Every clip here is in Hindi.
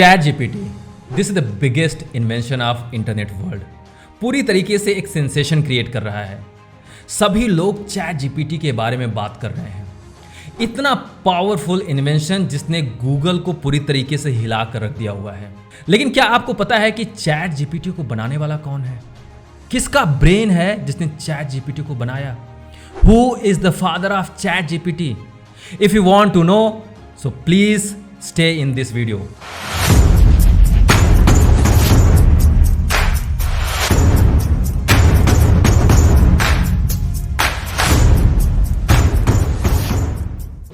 Chat GPT, this is the biggest invention of internet world. पूरी तरीके से एक सेंसेशन क्रिएट कर रहा है। सभी लोग चैट जीपीटी के बारे में बात कर रहे हैं। इतना पावरफुल इन्वेंशन जिसने गूगल को पूरी तरीके से हिला कर रख दिया हुआ है। लेकिन क्या आपको पता है कि चैट जीपीटी को बनाने वाला कौन है? किसका ब्रेन है जिसने चैट जीपीटी को बनाया? Who is the father of ChatGPT? If you want to know, so please stay in this video.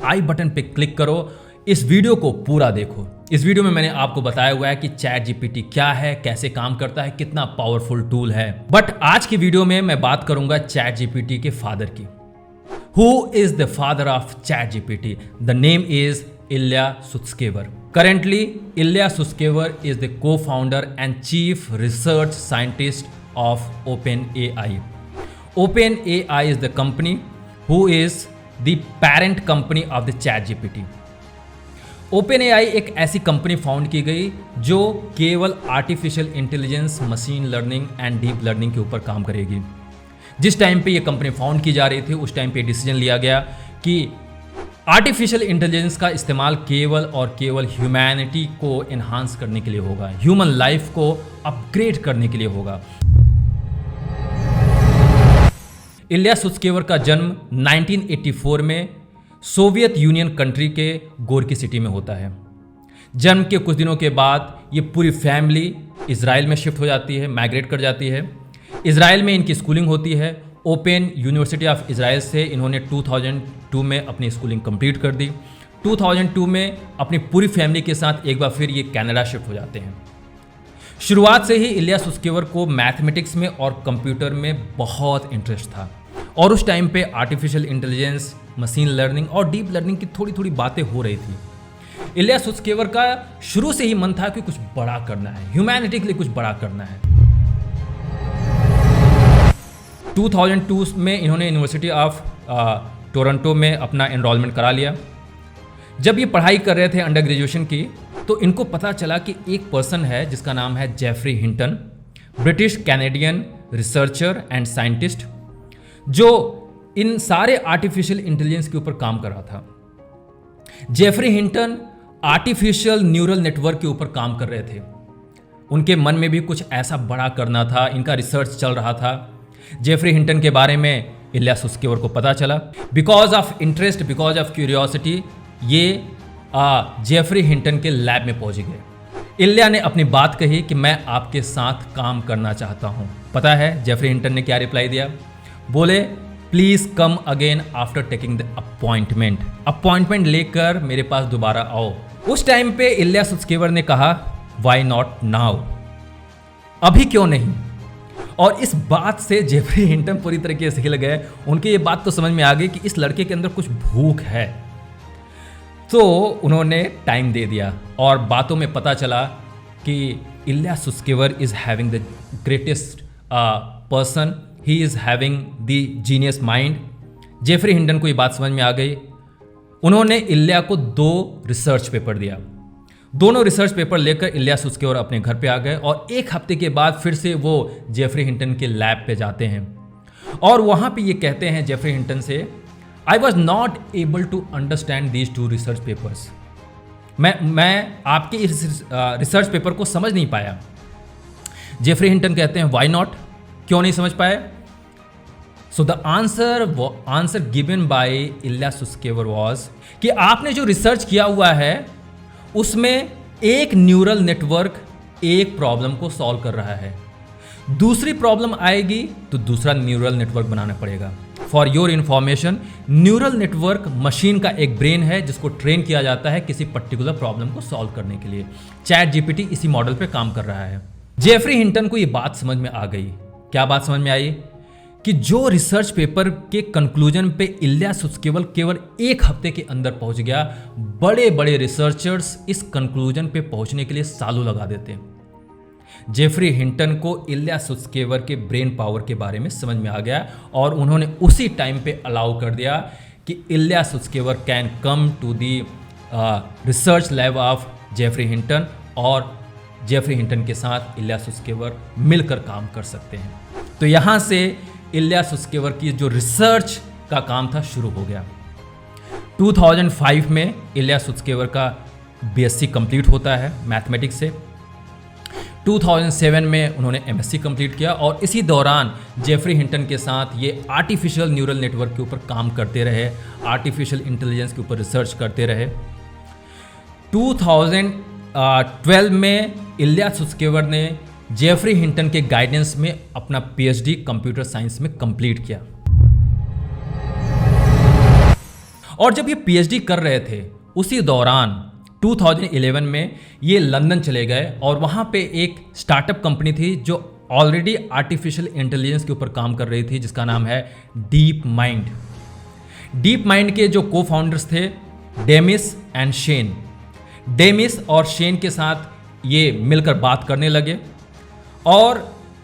I button पे क्लिक करो, इस वीडियो को पूरा देखो। इस वीडियो में मैंने आपको बताया हुआ है कि चैट जीपीटी क्या है, कैसे काम करता है, कितना पावरफुल टूल है। बट आज की वीडियो में मैं बात करूंगा चैट जीपीटी के फादर की। Who is the father of chat GPT? The name is Ilya Sutskever. Currently, Ilya Sutskever is the co-founder and chief research scientist of OpenAI. OpenAI is the company who is the parent company of the ChatGPT. OpenAI एक ऐसी कंपनी फाउंड की गई जो केवल artificial intelligence, machine learning and deep learning के ऊपर काम करेगी। जिस टाइम पे ये कंपनी फाउंड की जा रही थी, उस टाइम पे डिसीजन लिया गया कि आर्टिफिशियल इंटेलिजेंस का इस्तेमाल केवल और केवल ह्यूमैनिटी को एनहांस करने के लिए होगा, ह्यूमन लाइफ को अपग्रेड करने के लिए होगा। इल्या सुत्स्केवर का जन्म 1984 में सोवियत यूनियन कंट्री के गोर्की सिटी में होता है। जन्म के कुछ दिनों के बाद ये पूरी फैमिली इजराइल में शिफ्ट हो जाती है, माइग्रेट कर जाती है। इजराइल में इनकी स्कूलिंग होती है। ओपन यूनिवर्सिटी ऑफ इजराइल से इन्होंने 2002 में अपनी स्कूलिंग कंप्लीट कर दी। 2002 में अपनी पूरी फैमिली के साथ एक बार फिर ये कनाडा शिफ्ट हो जाते हैं। शुरुआत से ही इल्या सुत्स्केवर को मैथमेटिक्स में और कंप्यूटर में बहुत इंटरेस्ट था और उस टाइम पे आर्टिफिशियल इंटेलिजेंस, मशीन लर्निंग और डीप लर्निंग की थोड़ी थोड़ी बातें हो रही थी। इल्या सुत्स्केवर का शुरू से ही मन था कि कुछ बड़ा करना है, ह्यूमैनिटी के लिए कुछ बड़ा करना है। 2002 में इन्होंने यूनिवर्सिटी ऑफ टोरंटो में अपना एनरोलमेंट करा लिया। जब ये पढ़ाई कर रहे थे अंडर ग्रेजुएशन की, तो इनको पता चला कि एक पर्सन है जिसका नाम है Geoffrey Hinton, British Canadian researcher and scientist, जो इन सारे आर्टिफिशियल इंटेलिजेंस के ऊपर काम कर रहा था। Geoffrey Hinton artificial neural network के ऊपर काम कर रहे थे। उनके मन में भी कुछ ऐसा बड़ा करना था, इनका रिसर्च चल रहा था। जेफरी हिंटन के बारे में इल्या सुत्स्केवर को पता चला। Because of interest, because of curiosity, ये जेफरी हिंटन के लैब में पहुंच गए। इल्या ने अपनी बात कही कि मैं आपके साथ काम करना चाहता हूं। पता है जेफरी हिंटन ने क्या रिप्लाई दिया? बोले, please come again after taking the appointment. Appointment लेकर मेरे पास दोबारा आओ। उस टाइम पे इल्या सुत्स्केवर ने कहा, व्हाई नॉट नाउ? अभी क्यों नहीं? और इस बात से जेफरी हिंटन पूरी तरीके से हिल गए। उनके ये बात तो समझ में आ गई कि इस लड़के के अंदर कुछ भूख है। तो उन्होंने टाइम दे दिया और बातों में पता चला कि Ilya Sutskever is having the greatest person, he is having the genius mind. Geoffrey Hinton को ये बात समझ में आ गई। उन्होंने इल्या को 2 रिसर्च पेपर दिया। दोनों रिसर्च पेपर लेकर इल्या सुत्स्केवर अपने घर पे आ गए और एक हफ्ते के बाद फिर से वो जेफरी हिंटन के लैब पे जाते हैं और वहाँ पे ये कहते हैं जेफरी हिंटन से, I was not able to understand these 2 research papers. मैं आपके इस रिसर्च पेपर को समझ नहीं पाया। जेफरी हिंटन कहते हैं, व्हाई नॉट? क्यों नहीं समझ पाए? So the answer given by Ilya Sutskever was कि आपने जो रिसर्च किया हुआ है उसमें एक न्यूरल नेटवर्क एक प्रॉब्लम को सॉल्व कर रहा है, दूसरी प्रॉब्लम आएगी तो दूसरा न्यूरल नेटवर्क बनाना पड़ेगा। For your information, neural network machine का एक ब्रेन है जिसको ट्रेन किया जाता है किसी पर्टिकुलर प्रॉब्लम को सॉल्व करने के लिए। चैट जीपीटी इसी मॉडल पे काम कर रहा है। जेफरी हिंटन को ये बात समझ में आ गई। क्या बात समझ में आई? कि जो रिसर्च पेपर के कंक्लूजन पे इल्या सुत्स्केवर केवल एक हफ्ते के अंदर पहुंच गया, बड़े बड़े रिसर्चर्स इस कंक्लूजन पे पहुंचने के लिए सालों लगा देते हैं। जेफरी हिंटन को इल्या सुत्स्केवर के ब्रेन पावर के बारे में समझ में आ गया और उन्होंने उसी टाइम पे अलाउ कर दिया कि Ilya Sutskever can come to the research lab of Geoffrey Hinton और जेफरी हिंटन के साथ इल्या सुस्केवर मिलकर काम कर सकते हैं। तो यहाँ से इल्या सुस्केवर की जो रिसर्च का काम था शुरू हो गया। 2005 में इल्या सुस्केवर का बीएससी कंप्लीट होता है मैथमेटिक्स से। 2007 में उन्होंने एमएससी कंप्लीट किया और इसी दौरान जेफरी हिंटन के साथ ये आर्टिफिशियल न्यूरल नेटवर्क के ऊपर काम करते रहे, आर्टिफिशियल इंटेलिजेंस के ऊपर रिसर्च करते रहे। 2012 में इल्या सुस्केवर ने जेफरी हिंटन के गाइडेंस में अपना पीएचडी कंप्यूटर साइंस में कंप्लीट किया। और जब ये पीएचडी कर रहे थे उसी दौरान 2011 में ये लंदन चले गए और वहाँ पे एक स्टार्टअप कंपनी थी जो ऑलरेडी आर्टिफिशियल इंटेलिजेंस के ऊपर काम कर रही थी, जिसका नाम है डीप माइंड। डीप माइंड के जो को फाउंडर्स थे डेमिस एंड शेन। डेमिस और शेन के साथ ये मिलकर बात करने लगे और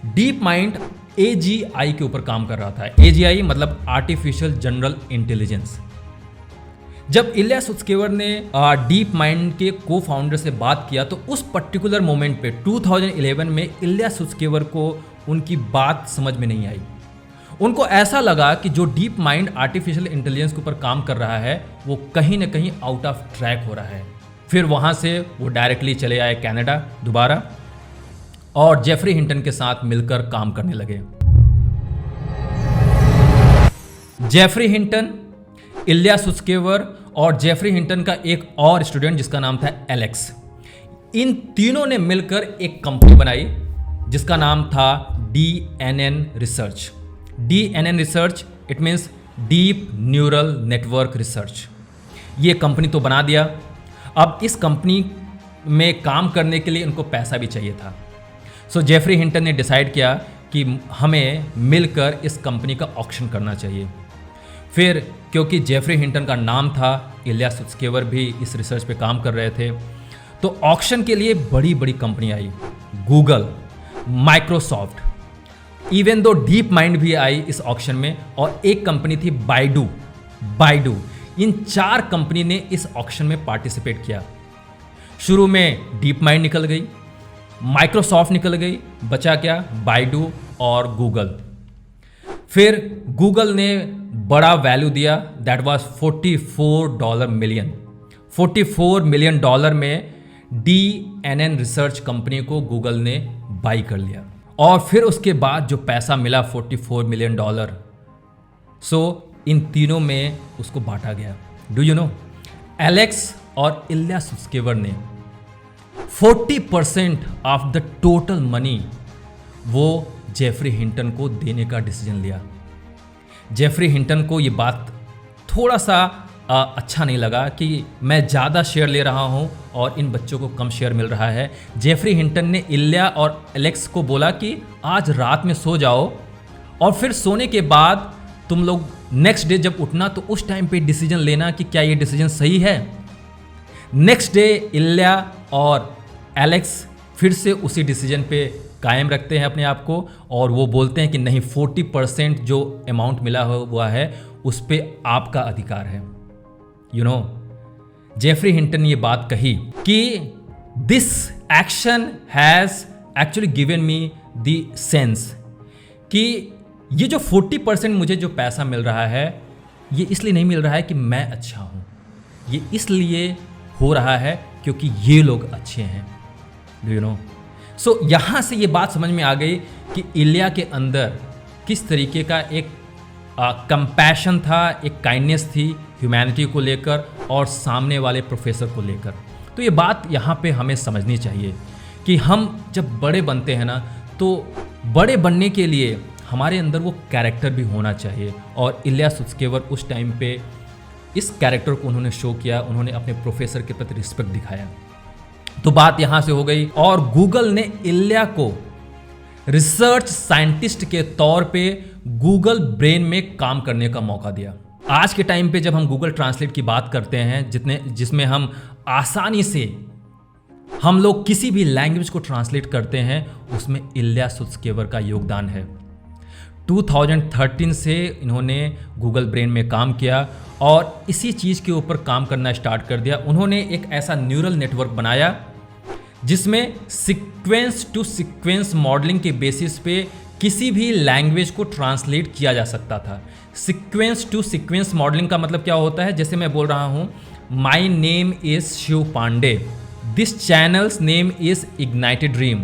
डीप माइंड AGI के ऊपर काम कर रहा था। AGI मतलब आर्टिफिशियल जनरल इंटेलिजेंस। जब इल्या सुस्केवर ने डीप माइंड के को फाउंडर से बात किया तो उस पर्टिकुलर मोमेंट पे 2011 में इल्या सुस्केवर को उनकी बात समझ में नहीं आई। उनको ऐसा लगा कि जो डीप माइंड आर्टिफिशियल इंटेलिजेंस के ऊपर काम कर रहा है वो कहीं ना कहीं आउट ऑफ ट्रैक हो रहा है। फिर वहाँ से वो डायरेक्टली चले आए कनाडा दोबारा और जेफरी हिंटन के साथ मिलकर काम करने लगे। जेफरी हिंटन, इल्या सुस्केवर और जेफरी हिंटन का एक और स्टूडेंट जिसका नाम था एलेक्स, इन तीनों ने मिलकर एक कंपनी बनाई जिसका नाम था DNN research. DNN research it means deep neural network research. ये कंपनी तो बना दिया। अब इस कंपनी में काम करने के लिए इनको पैसा भी चाहिए था। सो जेफरी हिंटन ने डिसाइड किया कि हमें मिलकर इस कंपनी का ऑक्शन करना चाहिए। फिर क्योंकि जेफरी हिंटन का नाम था, इल्या सुस्केवर भी इस रिसर्च पे काम कर रहे थे, तो ऑक्शन के लिए बड़ी बड़ी कंपनी आई, गूगल, माइक्रोसॉफ्ट, इवन दो डीप माइंड भी आई इस ऑक्शन में, और एक कंपनी थी बाइडू। इन 4 कंपनी ने इस ऑक्शन में पार्टिसिपेट किया। शुरू में डीप माइंड निकल गई, माइक्रोसॉफ्ट निकल गई, बचा क्या, बाइडू और गूगल। फिर गूगल ने बड़ा वैल्यू दिया, दैट वाज $44 मिलियन। $44 मिलियन में DNN रिसर्च कंपनी को गूगल ने बाई कर लिया। और फिर उसके बाद जो पैसा मिला $44 मिलियन, सो इन तीनों में उसको बांटा गया। डू यू नो, एलेक्स और इल्या सुस्केवर ने 40% ऑफ द टोटल मनी वो जेफरी हिंटन को देने का डिसीजन लिया। जेफरी हिंटन को ये बात थोड़ा सा अच्छा नहीं लगा कि मैं ज़्यादा शेयर ले रहा हूँ और इन बच्चों को कम शेयर मिल रहा है। जेफरी हिंटन ने इल्या और एलेक्स को बोला कि आज रात में सो जाओ और फिर सोने के बाद तुम लोग नेक्स्ट डे जब उठना तो उस टाइम पे डिसीजन लेना कि क्या ये डिसीजन सही है। नेक्स्ट डे इल्या और एलेक्स फिर से उसी डिसीजन पे कायम रखते हैं अपने आप को और वो बोलते हैं कि नहीं, 40% जो अमाउंट मिला हुआ है उस पे आपका अधिकार है। यू नो, जेफरी हिंटन ने ये बात कही कि this action has actually given me the sense कि ये जो 40% मुझे जो पैसा मिल रहा है ये इसलिए नहीं मिल रहा है कि मैं अच्छा हूँ, ये इसलिए हो रहा है क्योंकि ये लोग अच्छे हैं। डू यू नो, सो यहाँ से ये बात समझ में आ गई कि इल्या के अंदर किस तरीके का एक कंपैशन था, एक काइंडनेस थी ह्यूमैनिटी को लेकर और सामने वाले प्रोफेसर को लेकर। तो ये बात यहाँ पे हमें समझनी चाहिए कि हम जब बड़े बनते हैं ना, तो बड़े बनने के लिए हमारे अंदर वो कैरेक्टर भी होना चाहिए। और इल्या सुस्केवर उस टाइम पे इस कैरेक्टर को उन्होंने शो किया, उन्होंने अपने प्रोफेसर के प्रति रिस्पेक्ट दिखाया। तो बात यहाँ से हो गई और गूगल ने इल्या को रिसर्च साइंटिस्ट के तौर पे गूगल ब्रेन में काम करने का मौका दिया। आज के टाइम पे जब हम गूगल ट्रांसलेट की बात करते हैं जिसमें हम आसानी से हम लोग किसी भी लैंग्वेज को ट्रांसलेट करते हैं, उसमें इल्या सुस्केवर का योगदान है। 2013 से इन्होंने गूगल ब्रेन में काम किया और इसी चीज़ के ऊपर काम करना स्टार्ट कर दिया। उन्होंने एक ऐसा न्यूरल नेटवर्क बनाया जिसमें सीक्वेंस टू सीक्वेंस मॉडलिंग के बेसिस पे किसी भी लैंग्वेज को ट्रांसलेट किया जा सकता था। सीक्वेंस टू सीक्वेंस मॉडलिंग का मतलब क्या होता है, जैसे मैं बोल रहा हूँ my name is Shiv Pandey, this channel's name is Ignited Dream.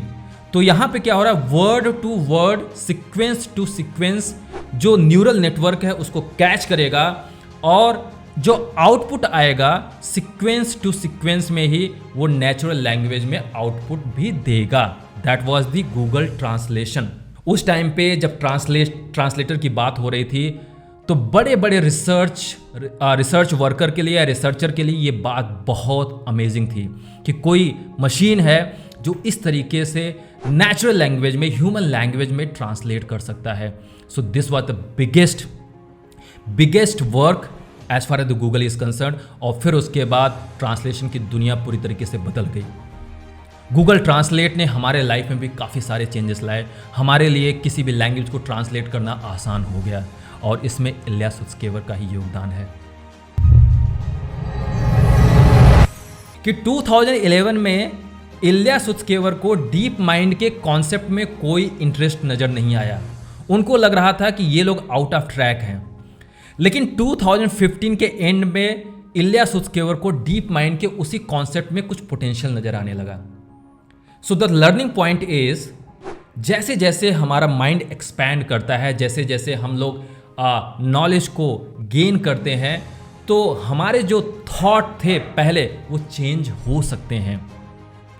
तो यहाँ पे क्या हो रहा है, word to word sequence to sequence जो न्यूरल नेटवर्क है उसको कैच करेगा और जो आउटपुट आएगा सीक्वेंस टू सीक्वेंस में ही वो नेचुरल लैंग्वेज में आउटपुट भी देगा। That was the Google translation. उस टाइम पे जब ट्रांसलेटर की बात हो रही थी तो बड़े बड़े रिसर्च वर्कर के लिए या रिसर्चर के लिए ये बात बहुत अमेजिंग थी कि कोई मशीन है जो इस तरीके से नेचुरल लैंग्वेज में, ह्यूमन लैंग्वेज में ट्रांसलेट कर सकता है। So this was the biggest work as far as the Google is concerned. और फिर उसके बाद ट्रांसलेशन की दुनिया पूरी तरीके से बदल गई। गूगल ट्रांसलेट ने हमारे लाइफ में भी काफ़ी सारे चेंजेस लाए। हमारे लिए किसी भी लैंग्वेज को ट्रांसलेट करना आसान हो गया और इसमें इल्या सुत्स्केवर का ही योगदान है। कि 2011 में इल्या सुत्स्केवर को डीप माइंड के कॉन्सेप्ट में कोई इंटरेस्ट नज़र नहीं आया। उनको लग रहा था कि ये लोग आउट ऑफ ट्रैक हैं। लेकिन 2015 के एंड में इल्या सुत्स्केवर को डीप माइंड के उसी कॉन्सेप्ट में कुछ पोटेंशियल नज़र आने लगा। So the learning point is, जैसे जैसे हमारा माइंड एक्सपैंड करता है, जैसे जैसे हम लोग नॉलेज को गेन करते हैं, तो हमारे जो थॉट थे पहले वो चेंज हो सकते हैं,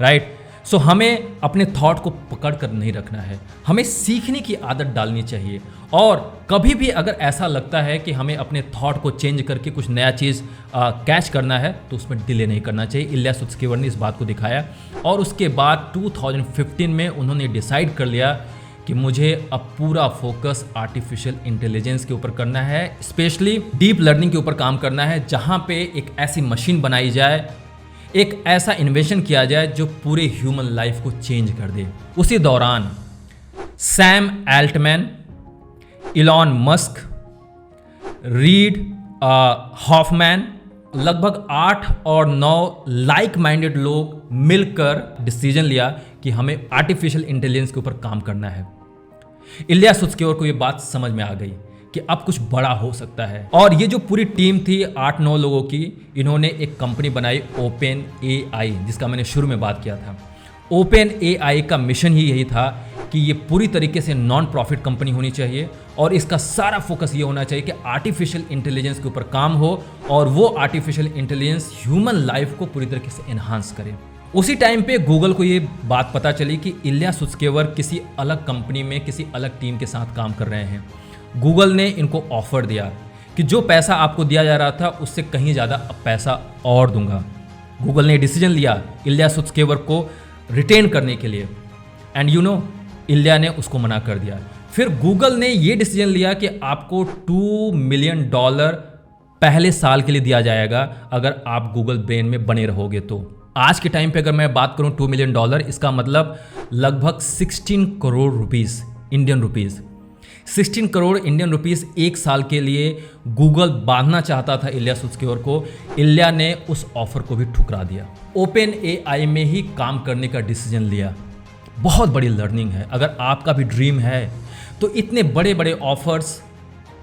राइट। सो हमें अपने थॉट को पकड़ कर नहीं रखना है, हमें सीखने की आदत डालनी चाहिए। और कभी भी अगर ऐसा लगता है कि हमें अपने थॉट को चेंज करके कुछ नया चीज़ कैच करना है तो उसमें डिले नहीं करना चाहिए। इल्या सुत्स्केवर ने इस बात को दिखाया और उसके बाद 2015 में उन्होंने डिसाइड कर लिया कि मुझे अब पूरा फोकस आर्टिफिशियल इंटेलिजेंस के ऊपर करना है, स्पेशली डीप लर्निंग के ऊपर काम करना है, जहाँ पे एक ऐसी मशीन बनाई जाए, एक ऐसा इन्वेंशन किया जाए जो पूरे ह्यूमन लाइफ को चेंज कर दे। उसी दौरान Sam Altman, Elon Musk, read Hoffmann, लगभग 8 और 9 लाइक माइंडेड लोग मिलकर डिसीजन लिया कि हमें आर्टिफिशियल इंटेलिजेंस के ऊपर काम करना है। इल्या सुत्स्केवर को ये बात समझ में आ गई कि अब कुछ बड़ा हो सकता है। और ये जो पूरी टीम थी 8-9 लोगों की, इन्होंने एक कंपनी बनाई ओपन एआई, जिसका मैंने शुरू में बात किया था। ओपन एआई का मिशन ही यही था कि ये पूरी तरीके से नॉन प्रॉफिट कंपनी होनी चाहिए और इसका सारा फोकस ये होना चाहिए कि आर्टिफिशियल इंटेलिजेंस के ऊपर काम हो और वो आर्टिफिशियल इंटेलिजेंस ह्यूमन लाइफ को पूरी तरीके से एनहांस करे। उसी टाइम पे गूगल को ये बात पता चली कि इल्या सुत्स्केवर किसी अलग कंपनी में किसी अलग टीम के साथ काम कर रहे हैं। गूगल ने इनको ऑफर दिया कि जो पैसा आपको दिया जा रहा था उससे कहीं ज़्यादा पैसा और दूंगा। गूगल ने डिसीजन लिया इल्या सुत्स्केवर को रिटेन करने के लिए, एंड इल्या ने उसको मना कर दिया। फिर गूगल ने ये डिसीजन लिया कि आपको $2 मिलियन पहले साल के लिए दिया जाएगा अगर आप गूगल ब्रेन में बने रहोगे। तो आज के टाइम पे अगर मैं बात करूं $2 मिलियन, इसका मतलब लगभग 16 crore rupees, Indian rupees. 16 crore Indian rupees एक साल के लिए गूगल बांधना चाहता था इल्या सुत्स्केवर को। इल्या ने उस ऑफर को भी ठुकरा दिया, ओपन एआई में ही काम करने का डिसीजन लिया। बहुत बड़ी लर्निंग है। अगर आपका भी ड्रीम है तो इतने बड़े बड़े ऑफर्स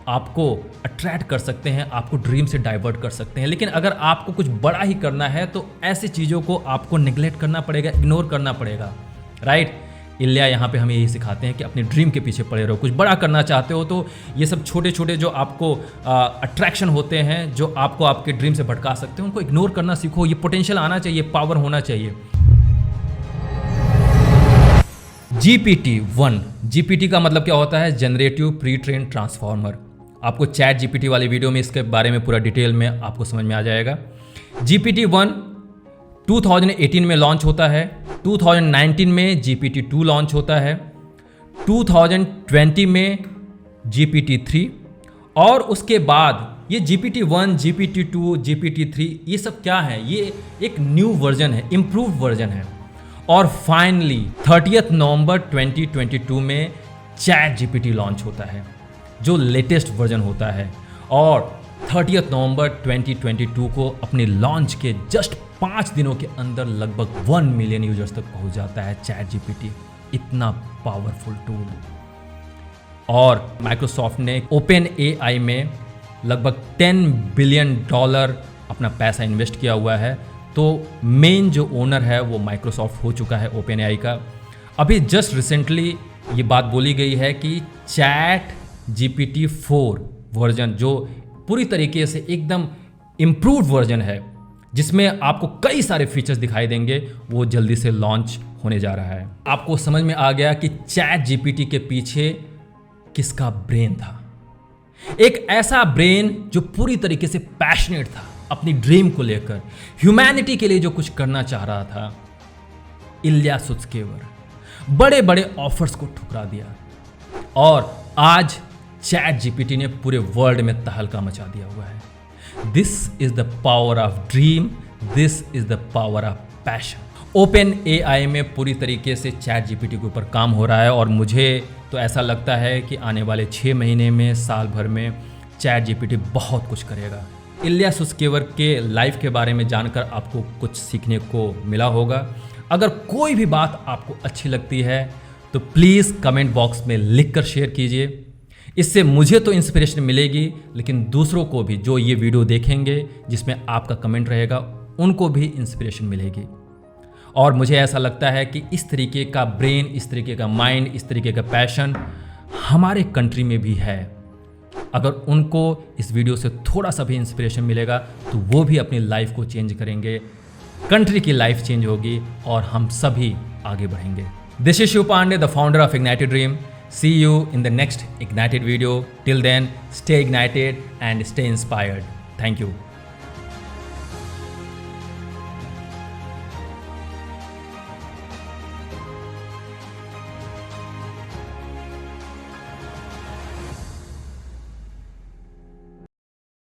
आपको अट्रैक्ट कर सकते हैं, आपको ड्रीम से डाइवर्ट कर सकते हैं। लेकिन अगर आपको कुछ बड़ा ही करना है तो ऐसी चीज़ों को आपको निगलेक्ट करना पड़ेगा, इग्नोर करना पड़ेगा, राइट। इल्या यहाँ पे हमें यही सिखाते हैं कि अपने ड्रीम के पीछे पड़े रहो। कुछ बड़ा करना चाहते हो तो ये सब छोटे छोटे जो आपको अट्रैक्शन होते हैं, जो आपको आपके ड्रीम से भटका सकते हैं, उनको इग्नोर करना सीखो। ये पोटेंशियल आना चाहिए, पावर होना चाहिए। GPT-1, GPT का मतलब क्या होता है, जनरेटिव प्री ट्रेन ट्रांसफॉर्मर। आपको चैट GPT वाली वीडियो में इसके बारे में पूरा डिटेल में आपको समझ में आ जाएगा। GPT-1 2018 में लॉन्च होता है, 2019 में GPT-2 लॉन्च होता है, 2020 में GPT-3, और उसके बाद ये GPT-1, GPT-2, GPT-3 ये सब क्या है, ये एक न्यू वर्जन है, इम्प्रूव्ड वर्जन है। और फाइनली 30 नवंबर 2022 में चैट GPT लॉन्च होता है, जो लेटेस्ट वर्जन होता है। और 30 नवंबर 2022 को अपने लॉन्च के जस्ट 5 दिनों के अंदर लगभग 1 मिलियन यूजर्स तक पहुंच जाता है चैट जीपीटी। इतना पावरफुल टूल। और माइक्रोसॉफ्ट ने ओपन एआई में लगभग $10 बिलियन अपना पैसा इन्वेस्ट किया हुआ है। तो मेन जो ओनर है वो माइक्रोसॉफ्ट हो चुका है ओपन एआई का। अभी जस्ट रिसेंटली ये बात बोली गई है कि चैट जीपीटी 4 वर्जन, जो पूरी तरीके से एकदम इम्प्रूव्ड वर्जन है, जिसमें आपको कई सारे फीचर्स दिखाई देंगे, वो जल्दी से लॉन्च होने जा रहा है। आपको समझ में आ गया कि चैट जीपीटी के पीछे किसका ब्रेन था। एक ऐसा ब्रेन जो पूरी तरीके से पैशनेट था अपनी ड्रीम को लेकर, ह्यूमैनिटी के लिए जो कुछ करना चाह रहा था। इल्या सुत्स्केवर बड़े बड़े ऑफर्स को ठुकरा दिया और आज चैट जीपीटी ने पूरे वर्ल्ड में तहलका मचा दिया हुआ है। This is the power of dream, this is the power of passion. Open AI में पूरी तरीके से चैट जीपीटी के ऊपर काम हो रहा है और मुझे तो ऐसा लगता है कि आने वाले 6 महीने में, साल भर में चैट जीपीटी बहुत कुछ करेगा। इल्या सुत्स्केवर के लाइफ के बारे में जानकर आपको कुछ सीखने को मिला होगा। अगर कोई भी बात आपको अच्छी लगती है तो प्लीज़ कमेंट बॉक्स में लिखकर शेयर कीजिए। इससे मुझे तो इंस्पिरेशन मिलेगी, लेकिन दूसरों को भी जो ये वीडियो देखेंगे जिसमें आपका कमेंट रहेगा, उनको भी इंस्पिरेशन मिलेगी। और मुझे ऐसा लगता है कि इस तरीके का ब्रेन, इस तरीके का माइंड, इस तरीके का पैशन हमारे कंट्री में भी है। अगर उनको इस वीडियो से थोड़ा सा भी इंस्पिरेशन मिलेगा तो वो भी अपनी लाइफ को चेंज करेंगे, कंट्री की लाइफ चेंज होगी और हम सभी आगे बढ़ेंगे। दिस इज Shiv Pandey, the founder of Ignited Dream. See you in the next Ignited video. Till then, stay ignited and stay inspired. Thank you.